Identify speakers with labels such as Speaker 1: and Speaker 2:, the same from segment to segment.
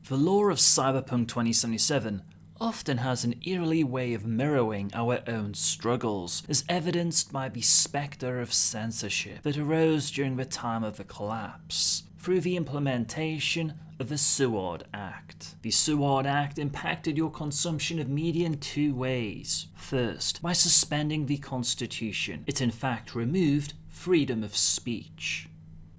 Speaker 1: The lore of Cyberpunk 2077 often has an eerie way of mirroring our own struggles, as evidenced by the spectre of censorship that arose during the time of the collapse, through the implementation of the SWORD Act. The SWORD Act impacted your consumption of media in two ways. First, by suspending the Constitution, it in fact removed freedom of speech.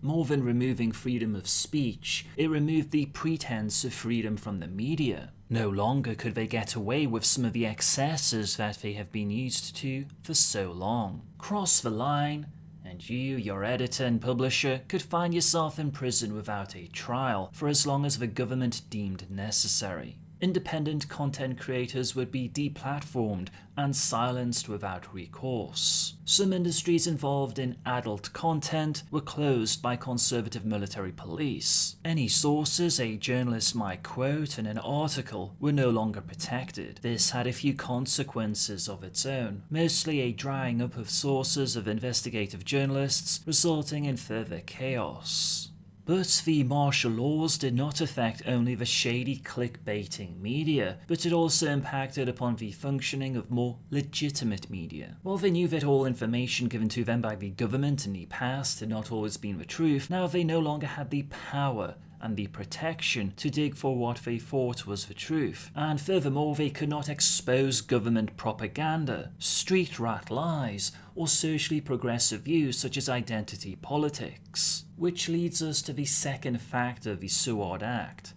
Speaker 1: More than removing freedom of speech, it removed the pretense of freedom from the media. No longer could they get away with some of the excesses that they have been used to for so long. Cross the line, and you, your editor and publisher, could find yourself in prison without a trial for as long as the government deemed necessary. Independent content creators would be deplatformed and silenced without recourse. Some industries involved in adult content were closed by conservative military police. Any sources a journalist might quote in an article were no longer protected. This had a few consequences of its own, mostly a drying up of sources of investigative journalists, resulting in further chaos. But the martial laws did not affect only the shady clickbaiting media, but it also impacted upon the functioning of more legitimate media. While they knew that all information given to them by the government in the past had not always been the truth, now they no longer had the power and the protection to dig for what they thought was the truth, and furthermore they could not expose government propaganda, street rat lies, or socially progressive views such as identity politics. Which leads us to the second factor of the SWORD Act: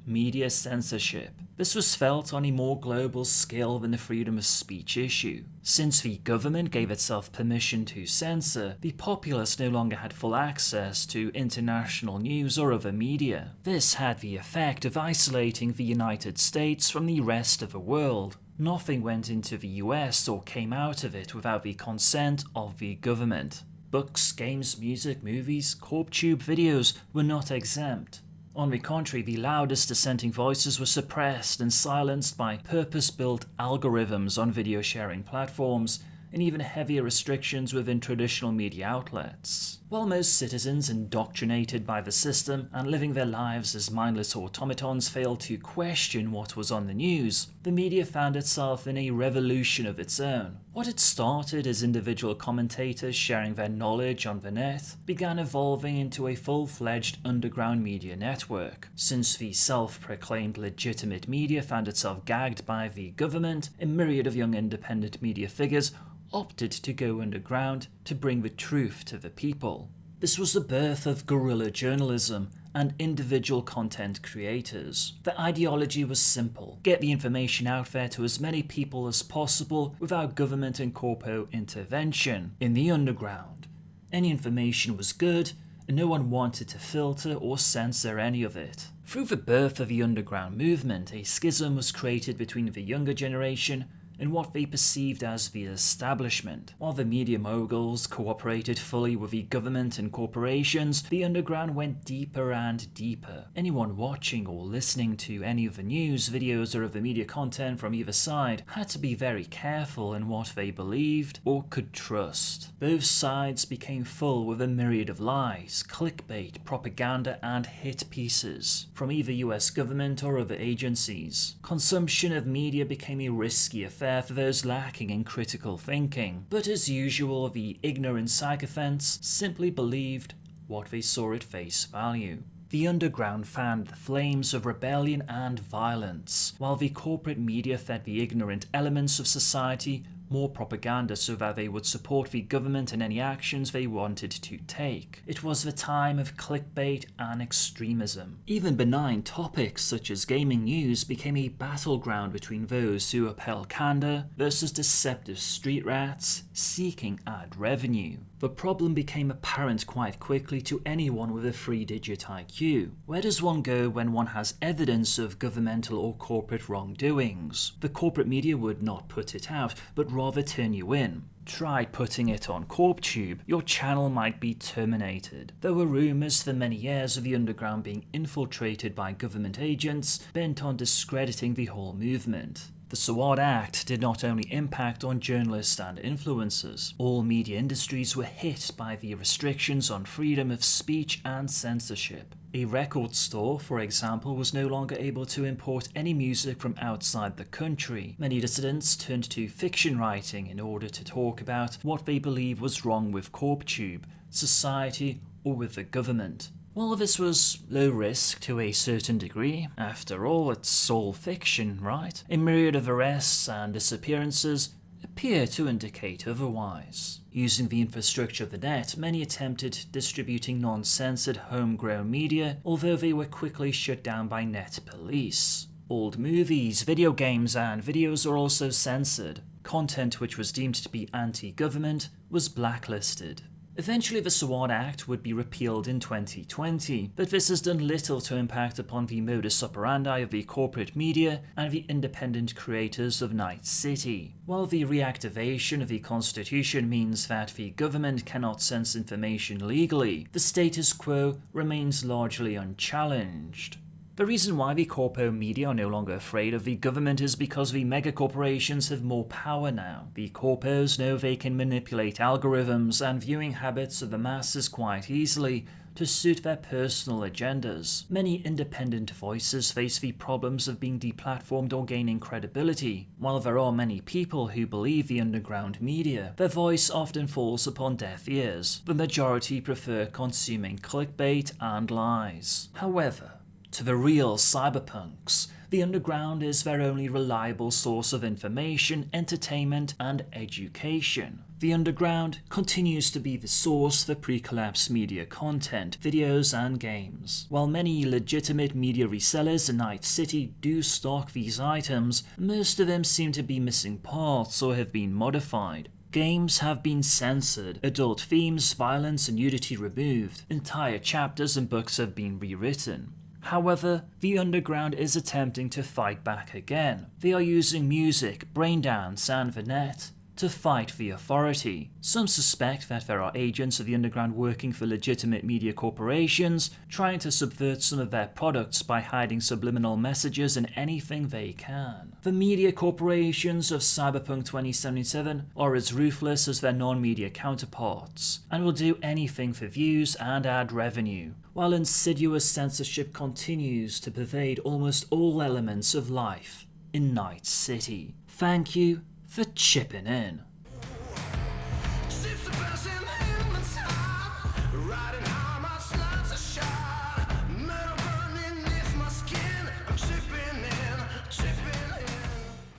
Speaker 1: media censorship. This was felt on a more global scale than the freedom of speech issue. Since the government gave itself permission to censor, the populace no longer had full access to international news or other media. This had the effect of isolating the United States from the rest of the world. Nothing went into the US or came out of it without the consent of the government. Books, games, music, movies, CorpTube videos were not exempt. On the contrary, the loudest dissenting voices were suppressed and silenced by purpose-built algorithms on video sharing platforms, and even heavier restrictions within traditional media outlets. While most citizens indoctrinated by the system and living their lives as mindless automatons failed to question what was on the news, the media found itself in a revolution of its own. What had started as individual commentators sharing their knowledge on the net began evolving into a full-fledged underground media network. Since the self-proclaimed legitimate media found itself gagged by the government, a myriad of young independent media figures opted to go underground to bring the truth to the people. This was the birth of guerrilla journalism and individual content creators. The ideology was simple: get the information out there to as many people as possible without government and corpo intervention. In the underground, any information was good, and no one wanted to filter or censor any of it. Through the birth of the underground movement, a schism was created between the younger generation and what they perceived as the establishment. While the media moguls cooperated fully with the government and corporations, the underground went deeper and deeper. Anyone watching or listening to any of the news, videos, or other media content from either side had to be very careful in what they believed or could trust. Both sides became full with a myriad of lies, clickbait, propaganda, and hit pieces from either US government or other agencies. Consumption of media became a risky affair for those lacking in critical thinking, but as usual, the ignorant sycophants simply believed what they saw at face value. The underground fanned the flames of rebellion and violence, while the corporate media fed the ignorant elements of society more propaganda so that they would support the government in any actions they wanted to take. It was the time of clickbait and extremism. Even benign topics such as gaming news became a battleground between those who upheld candor versus deceptive street rats seeking ad revenue. The problem became apparent quite quickly to anyone with a 3-digit IQ. Where does one go when one has evidence of governmental or corporate wrongdoings? The corporate media would not put it out, but rather turn you in. Try putting it on CorpTube, your channel might be terminated. There were rumours for many years of the underground being infiltrated by government agents bent on discrediting the whole movement. The SWORD Act did not only impact on journalists and influencers. All media industries were hit by the restrictions on freedom of speech and censorship. A record store, for example, was no longer able to import any music from outside the country. Many dissidents turned to fiction writing in order to talk about what they believe was wrong with CorpTube, society, or with the government. While this was low risk to a certain degree, after all, it's all fiction, right? A myriad of arrests and disappearances appear to indicate otherwise. Using the infrastructure of the net, many attempted distributing non-censored homegrown media, although they were quickly shut down by net police. Old movies, video games, and videos are also censored. Content which was deemed to be anti-government was blacklisted. Eventually, the SWAT Act would be repealed in 2020, but this has done little to impact upon the modus operandi of the corporate media and the independent creators of Night City. While the reactivation of the Constitution means that the government cannot censor information legally, the status quo remains largely unchallenged. The reason why the corpo media are no longer afraid of the government is because the megacorporations have more power now. The corpos know they can manipulate algorithms and viewing habits of the masses quite easily to suit their personal agendas. Many independent voices face the problems of being deplatformed or gaining credibility. While there are many people who believe the underground media, their voice often falls upon deaf ears. The majority prefer consuming clickbait and lies. However, to the real cyberpunks, the underground is their only reliable source of information, entertainment, and education. The underground continues to be the source for pre-collapse media content, videos, and games. While many legitimate media resellers in Night City do stock these items, most of them seem to be missing parts or have been modified. Games have been censored, adult themes, violence, and nudity removed, entire chapters and books have been rewritten. However, the underground is attempting to fight back again. They are using music, braindance, and the net to fight the authority. Some suspect that there are agents of the underground working for legitimate media corporations, trying to subvert some of their products by hiding subliminal messages in anything they can. The media corporations of Cyberpunk 2077 are as ruthless as their non-media counterparts, and will do anything for views and ad revenue, while insidious censorship continues to pervade almost all elements of life in Night City. Thank you for chipping in.